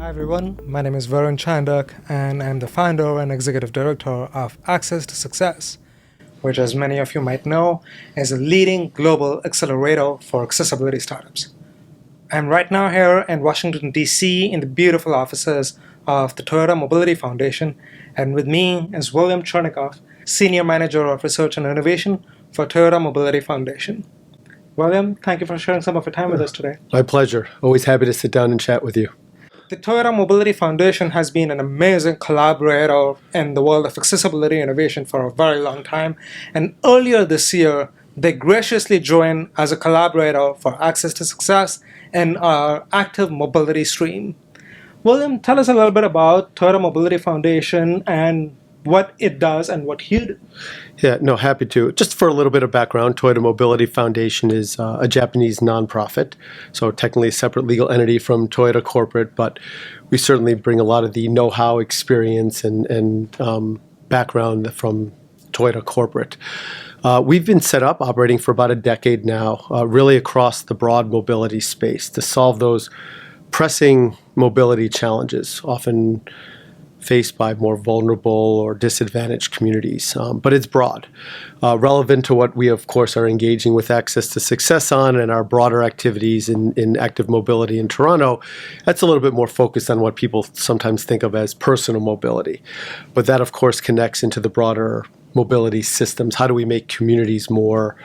Hi everyone, my name is Varun Chandak and I'm the founder and executive director of Access to Success, which, as many of you might know, is a leading global accelerator for accessibility startups. I'm right now here in Washington, D.C. in the beautiful offices of the Toyota Mobility Foundation, and with me is William Chernicoff, Senior Manager of Research and Innovation for Toyota Mobility Foundation. William, thank you for sharing some of your time with us today. My pleasure. Always happy to sit down and chat with you. The Toyota Mobility Foundation has been an amazing collaborator in the world of accessibility innovation for a very long time. And earlier this year, they graciously joined as a collaborator for Access to Success in our active mobility stream. William, tell us a little bit about Toyota Mobility Foundation and what it does and what you do. Yeah, no, happy to. Just for a little bit of background, Toyota Mobility Foundation is a Japanese nonprofit, so technically a separate legal entity from Toyota Corporate, but we certainly bring a lot of the know-how, experience, and background from Toyota Corporate. We've been set up, operating for about a decade now, really across the broad mobility space to solve those pressing mobility challenges, often faced by more vulnerable or disadvantaged communities. But it's broad, relevant to what we, of course, are engaging with Access to Success on and our broader activities in active mobility in Toronto. That's a little bit more focused on what people sometimes think of as personal mobility. But that, of course, connects into the broader mobility systems. How do we make communities more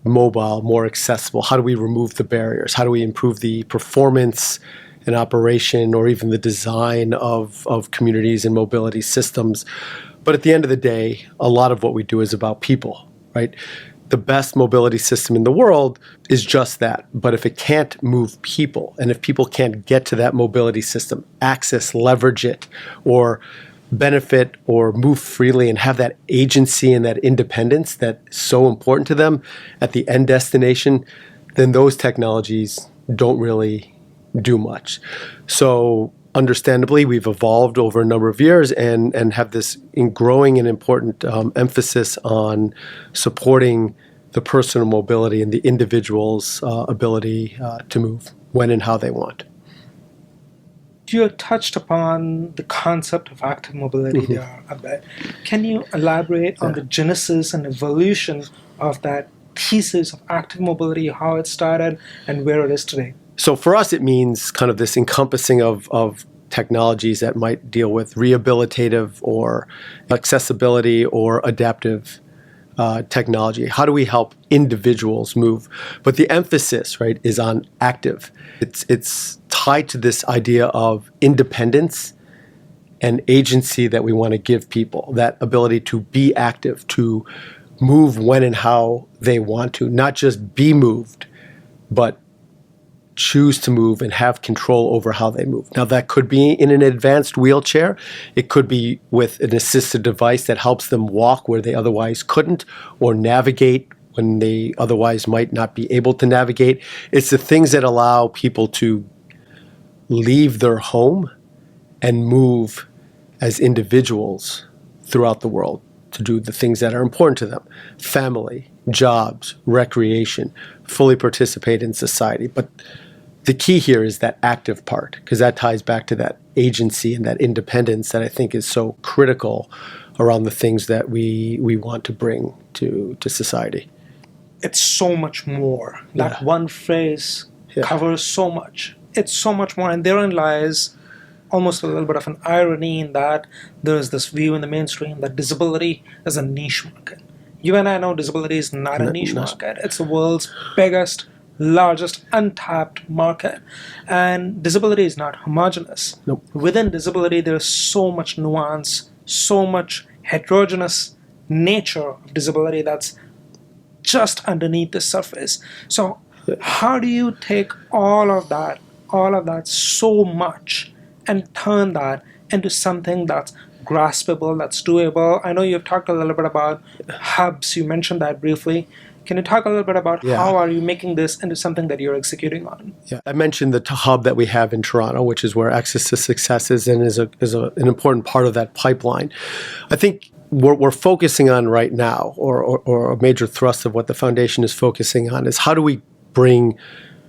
mobile, more accessible? How do we remove the barriers? How do we improve the performance and operation or even the design of communities and mobility systems? But at the end of the day, a lot of what we do is about people, right? The best mobility system in the world is just that. But if it can't move people, and if people can't get to that mobility system, access, leverage it, or benefit or move freely and have that agency and that independence that's so important to them at the end destination, then those technologies don't really do much. So understandably, we've evolved over a number of years and have this growing and important emphasis on supporting the personal mobility and the individual's ability to move when and how they want. You touched upon the concept of active mobility there a bit. Can you elaborate on the genesis and evolution of that thesis of active mobility, how it started and where it is today? So for us, it means kind of this encompassing of technologies that might deal with rehabilitative or accessibility or adaptive technology. How do we help individuals move? But the emphasis, right, is on active. It's tied to this idea of independence and agency that we want to give people, that ability to be active, to move when and how they want to, not just be moved, but choose to move and have control over how they move. Now, that could be in an advanced wheelchair. It could be with an assistive device that helps them walk where they otherwise couldn't, or navigate when they otherwise might not be able to navigate. It's the things that allow people to leave their home and move as individuals throughout the world to do the things that are important to them: family, jobs, recreation, fully participate in society. But the key here is that active part, because that ties back to that agency and that independence that I think is so critical around the things that we want to bring to society. It's so much more. That one phrase covers so much. It's so much more, and therein lies almost a little bit of an irony in that there's this view in the mainstream that disability is a niche market. You and I know disability is not a niche market. It's the world's biggest, largest untapped market. And disability is not homogeneous. Nope. Within disability, there's so much nuance, so much heterogeneous nature of disability that's just underneath the surface. So how do you take all of that so much, and turn that into something that's graspable, that's doable? I know you've talked a little bit about hubs. You mentioned that briefly. Can you talk a little bit about how are you making this into something that you're executing on? Yeah, I mentioned the hub that we have in Toronto, which is where Access to Success is and is an important part of that pipeline. I think what we're focusing on right now, or a major thrust of what the foundation is focusing on, is how do we bring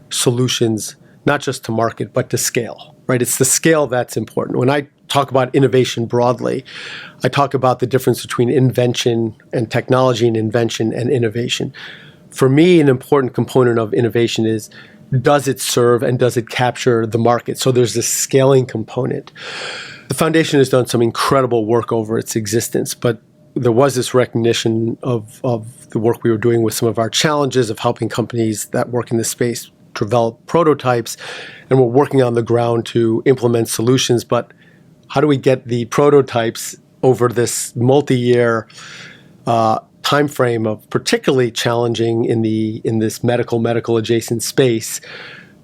solutions not just to market, but to scale, right? It's the scale that's important. When I talk about innovation broadly, I talk about the difference between invention and technology and invention and innovation. For me, an important component of innovation is, does it serve and does it capture the market? So there's this scaling component. The foundation has done some incredible work over its existence, but there was this recognition of the work we were doing with some of our challenges of helping companies that work in this space develop prototypes, and we're working on the ground to implement solutions. But how do we get the prototypes over this multi-year time frame of particularly challenging in this medical adjacent space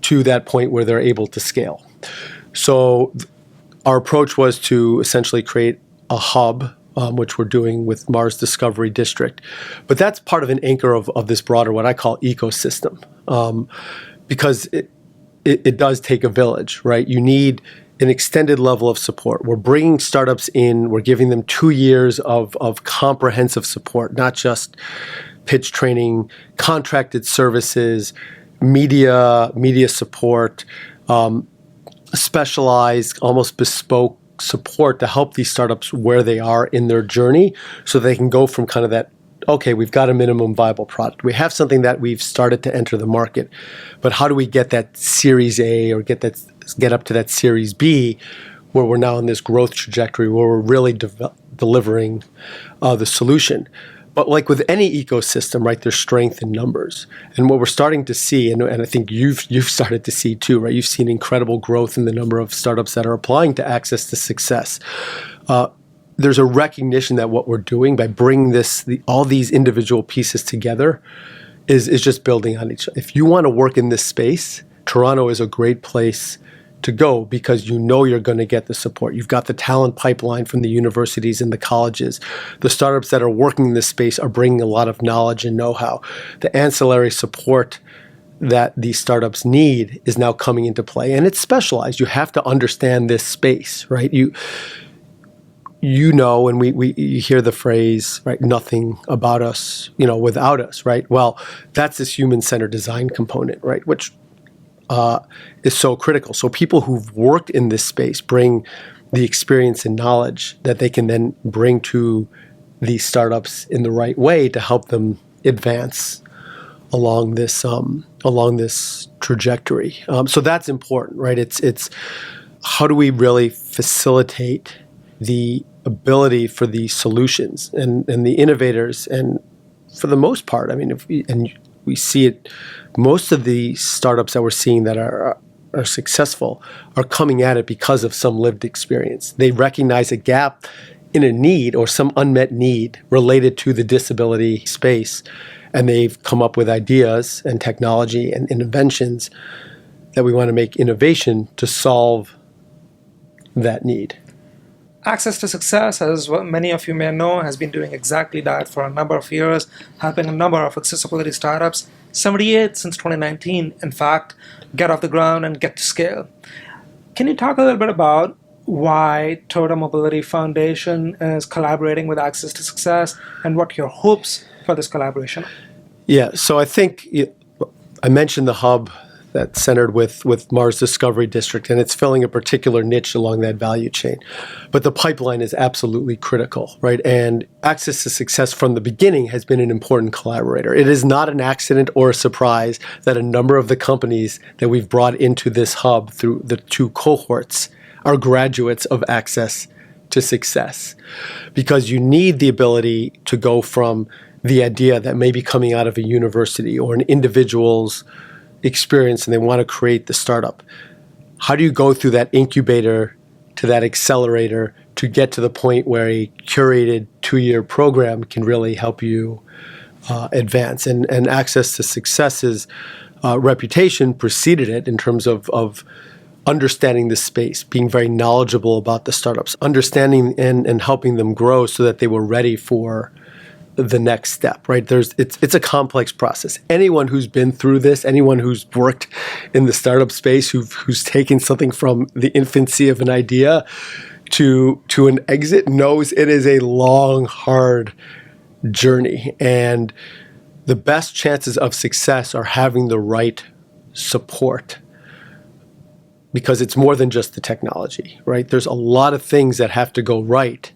to that point where they're able to scale? So our approach was to essentially create a hub, which we're doing with Mars Discovery District. But that's part of an anchor of this broader, what I call ecosystem, because it does take a village, right? You need an extended level of support. We're bringing startups in. We're giving them 2 years of comprehensive support, not just pitch training, contracted services, media support, specialized, almost bespoke support to help these startups where they are in their journey so they can go from kind of that, okay, we've got a minimum viable product. We have something that we've started to enter the market, but how do we get that Series A or get up to that Series B where we're now in this growth trajectory where we're really delivering the solution? But like with any ecosystem, right, there's strength in numbers. And what we're starting to see, and I think you've started to see too, right? You've seen incredible growth in the number of startups that are applying to Access to Success. There's a recognition that what we're doing by bringing all these individual pieces together is just building on each other. If you want to work in this space, Toronto is a great place to go because you know you're going to get the support. You've got the talent pipeline from the universities and the colleges. The startups that are working in this space are bringing a lot of knowledge and know-how. The ancillary support that these startups need is now coming into play, and it's specialized. You have to understand this space, right? You know, and you hear the phrase, right, nothing about us, without us, right? Well, that's this human-centered design component, right, which is so critical. So people who've worked in this space bring the experience and knowledge that they can then bring to these startups in the right way to help them advance along this trajectory. So that's important, right? It's how do we really facilitate the ability for the solutions and the innovators, and for the most part, I mean, we see it. Most of the startups that we're seeing that are successful are coming at it because of some lived experience. They recognize a gap in a need or some unmet need related to the disability space, and they've come up with ideas and technology and inventions that we want to make innovation to solve that need. Access to Success, as what many of you may know, has been doing exactly that for a number of years, helping a number of accessibility startups, 78 since 2019, in fact, get off the ground and get to scale. Can you talk a little bit about why Toyota Mobility Foundation is collaborating with Access to Success and what your hopes for this collaboration are? Yeah, so I think I mentioned the hub that's centered with Mars Discovery District, and it's filling a particular niche along that value chain. But the pipeline is absolutely critical, right? And Access to Success from the beginning has been an important collaborator. It is not an accident or a surprise that a number of the companies that we've brought into this hub through the 2 cohorts are graduates of Access to Success, because you need the ability to go from the idea that may be coming out of a university or an individual's experience and they want to create the startup. How do you go through that incubator to that accelerator to get to the point where a curated 2-year program can really help you advance? And Access to Success's reputation preceded it in terms of understanding the space, being very knowledgeable about the startups, understanding and helping them grow so that they were ready for the next step, right? It's a complex process. Anyone who's been through this, anyone who's worked in the startup space, who's taken something from the infancy of an idea to an exit knows it is a long, hard journey. And the best chances of success are having the right support because it's more than just the technology, right? There's a lot of things that have to go right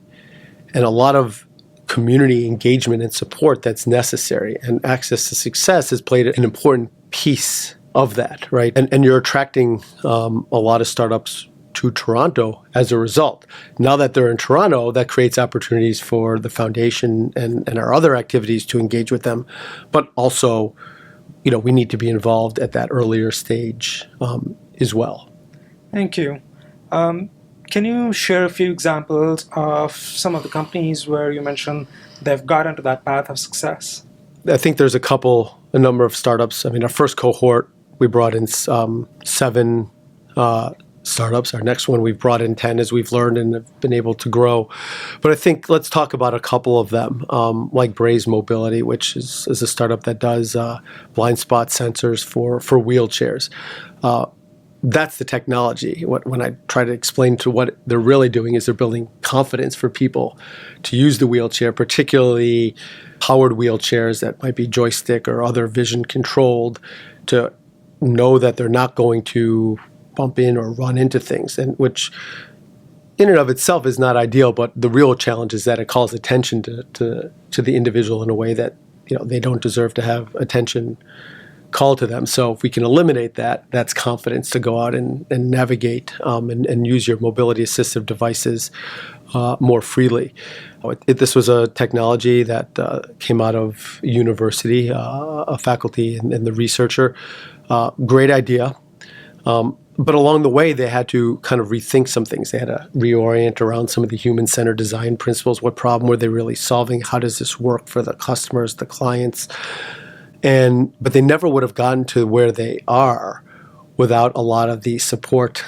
and a lot of community engagement and support that's necessary. And Access to Success has played an important piece of that, right? And you're attracting a lot of startups to Toronto as a result. Now that they're in Toronto, that creates opportunities for the foundation and our other activities to engage with them. But also, we need to be involved at that earlier stage as well. Thank you. Can you share a few examples of some of the companies where you mentioned they've got into that path of success? I think there's a number of startups. I mean, our first cohort, we brought in 7 startups. Our next one, we've brought in 10 as we've learned and have been able to grow. But I think let's talk about a couple of them, like Braze Mobility, which is a startup that does blind spot sensors for wheelchairs. That's the technology. When I try to explain to what they're really doing is they're building confidence for people to use the wheelchair, particularly powered wheelchairs that might be joystick or other vision controlled, to know that they're not going to bump in or run into things, and which in and of itself is not ideal, but the real challenge is that it calls attention to the individual in a way that they don't deserve to have attention called to them. So if we can eliminate that, that's confidence to go out and navigate and use your mobility assistive devices more freely. This was a technology that came out of university, a faculty and the researcher. Great idea. But along the way, they had to kind of rethink some things. They had to reorient around some of the human-centered design principles. What problem were they really solving? How does this work for the customers, the clients? But they never would have gotten to where they are without a lot of the support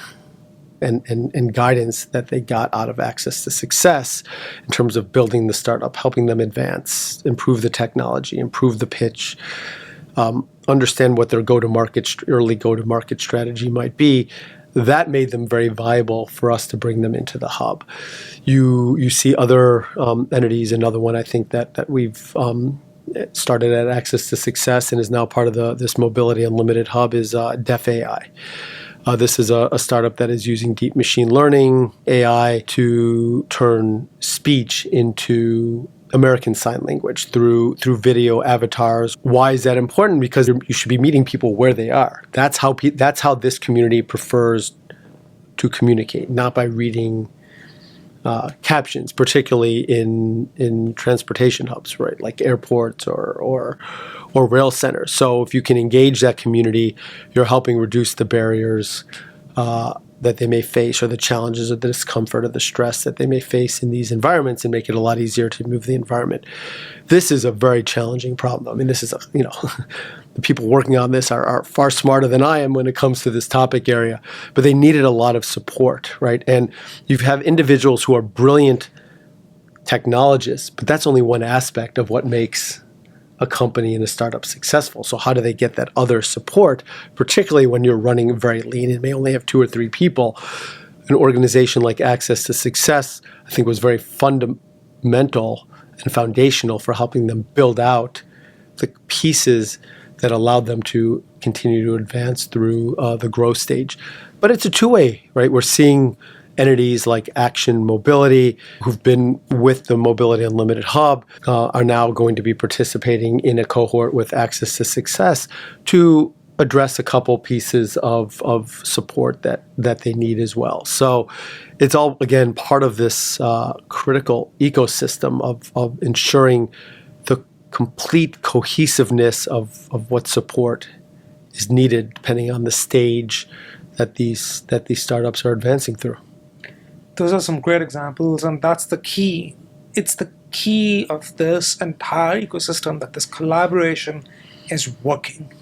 and guidance that they got out of Access to Success in terms of building the startup, helping them advance, improve the technology, improve the pitch, understand what their early go-to-market strategy might be. That made them very viable for us to bring them into the hub. You see other entities. Another one I think that we've started at Access to Success and is now part of this Mobility Unlimited hub is Deaf AI. This is a startup that is using deep machine learning AI to turn speech into American Sign Language through video avatars. Why is that important? Because you should be meeting people where they are. That's how this community prefers to communicate, not by reading captions, particularly in transportation hubs, right, like airports or rail centers. So if you can engage that community, you're helping reduce the barriers that they may face, or the challenges or the discomfort or the stress that they may face in these environments, and make it a lot easier to move the environment. This is a very challenging problem. I mean, this is the people working on this are far smarter than I am when it comes to this topic area, but they needed a lot of support, right? And you have individuals who are brilliant technologists, but that's only one aspect of what makes a company and a startup successful. So how do they get that other support, particularly when you're running very lean and may only have 2 or 3 people? An organization like Access to Success, I think, was very fundamental and foundational for helping them build out the pieces that allowed them to continue to advance through the growth stage. But it's a two-way, right? We're seeing entities like Action Mobility, who've been with the Mobility Unlimited Hub, are now going to be participating in a cohort with Access to Success to address a couple pieces of support that they need as well. So it's all, again, part of this critical ecosystem of ensuring the complete cohesiveness of what support is needed depending on the stage that these startups are advancing through. Those are some great examples, and that's the key. It's the key of this entire ecosystem that this collaboration is working.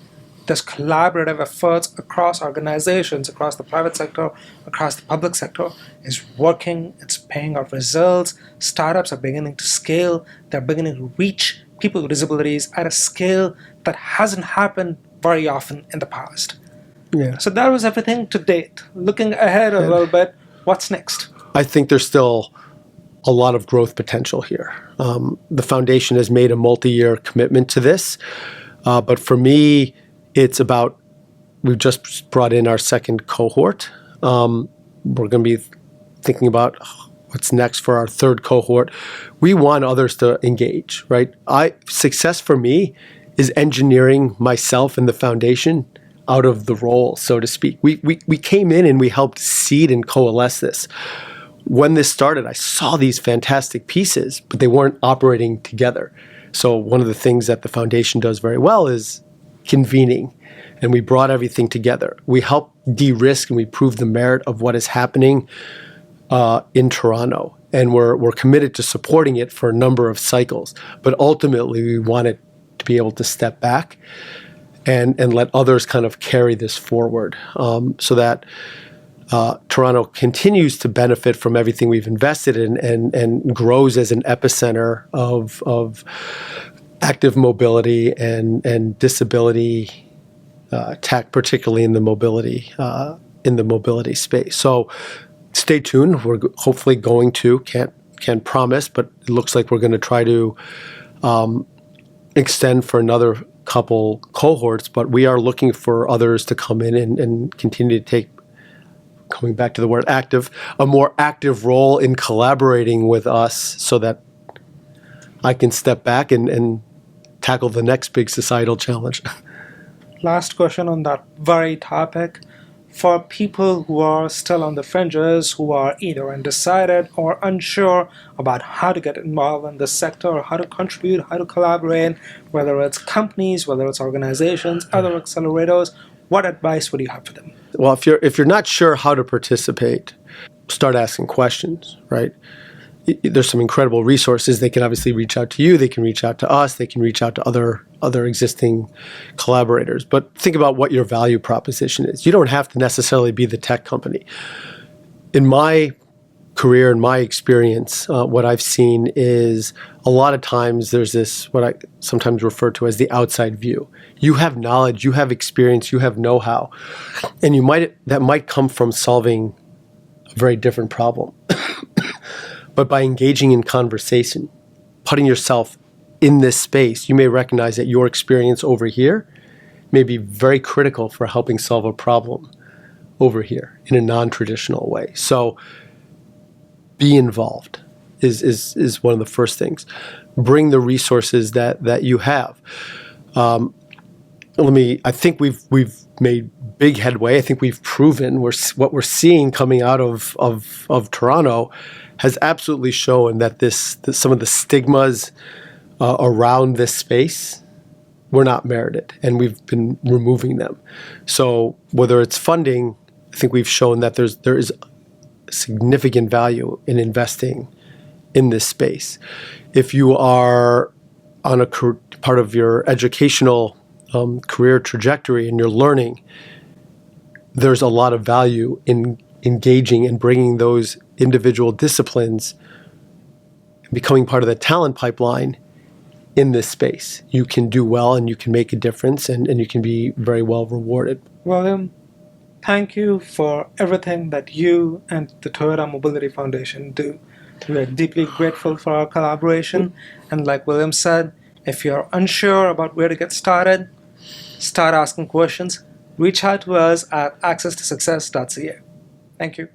This collaborative efforts across organizations, across the private sector, across the public sector is working. It's paying off results. Startups are beginning to scale. They're beginning to reach people with disabilities at a scale that hasn't happened very often in the past. Yeah. So that was everything to date. Looking ahead a little bit, what's next? I think there's still a lot of growth potential here. The foundation has made a multi-year commitment to this, but for me, it's about, we've just brought in our second cohort. We're going to be thinking about what's next for our third cohort. We want others to engage, right? Success for me is engineering myself and the foundation out of the role, so to speak. We came in and we helped seed and coalesce this. When this started, I saw these fantastic pieces, but they weren't operating together. So one of the things that the foundation does very well is convening, and we brought everything together. We help de-risk and we prove the merit of what is happening in Toronto, and we're committed to supporting it for a number of cycles. But ultimately, we wanted to be able to step back and let others kind of carry this forward, so that Toronto continues to benefit from everything we've invested in and grows as an epicenter of active mobility and disability tech, particularly in the mobility space. So stay tuned. We're hopefully going to, can't promise, but it looks like we're going to try to extend for another couple cohorts, but we are looking for others to come in and continue to take, coming back to the word active, a more active role in collaborating with us so that I can step back and tackle the next big societal challenge. Last question on that very topic. For people who are still on the fringes, who are either undecided or unsure about how to get involved in this sector, or how to contribute, how to collaborate, whether it's companies, whether it's organizations, other accelerators, what advice would you have for them? Well, if you're not sure how to participate, start asking questions, right? There's some incredible resources. They can obviously reach out to you. They can reach out to us. They can reach out to other existing collaborators. But think about what your value proposition is. You don't have to necessarily be the tech company. In my career, in my experience, what I've seen is a lot of times there's this, what I sometimes refer to as the outside view. You have knowledge, you have experience, you have know-how, and that might come from solving a very different problem. But by engaging in conversation, putting yourself in this space, you may recognize that your experience over here may be very critical for helping solve a problem over here in a non-traditional way. So be involved is one of the first things. Bring the resources that you have. I think we've made big headway. I think we've proven what we're seeing coming out of Toronto has absolutely shown that some of the stigmas around this space were not merited, and we've been removing them. So whether it's funding, I think we've shown that there is significant value in investing in this space. If you are on a part of your educational career trajectory and you're learning, there's a lot of value in engaging and bringing those individual disciplines, becoming part of the talent pipeline in this space. You can do well and you can make a difference and you can be very well rewarded. William, thank you for everything that you and the Toyota Mobility Foundation do. We are deeply grateful for our collaboration. And like William said, if you're unsure about where to get started, start asking questions. Reach out to us at accesstosuccess.ca. Thank you.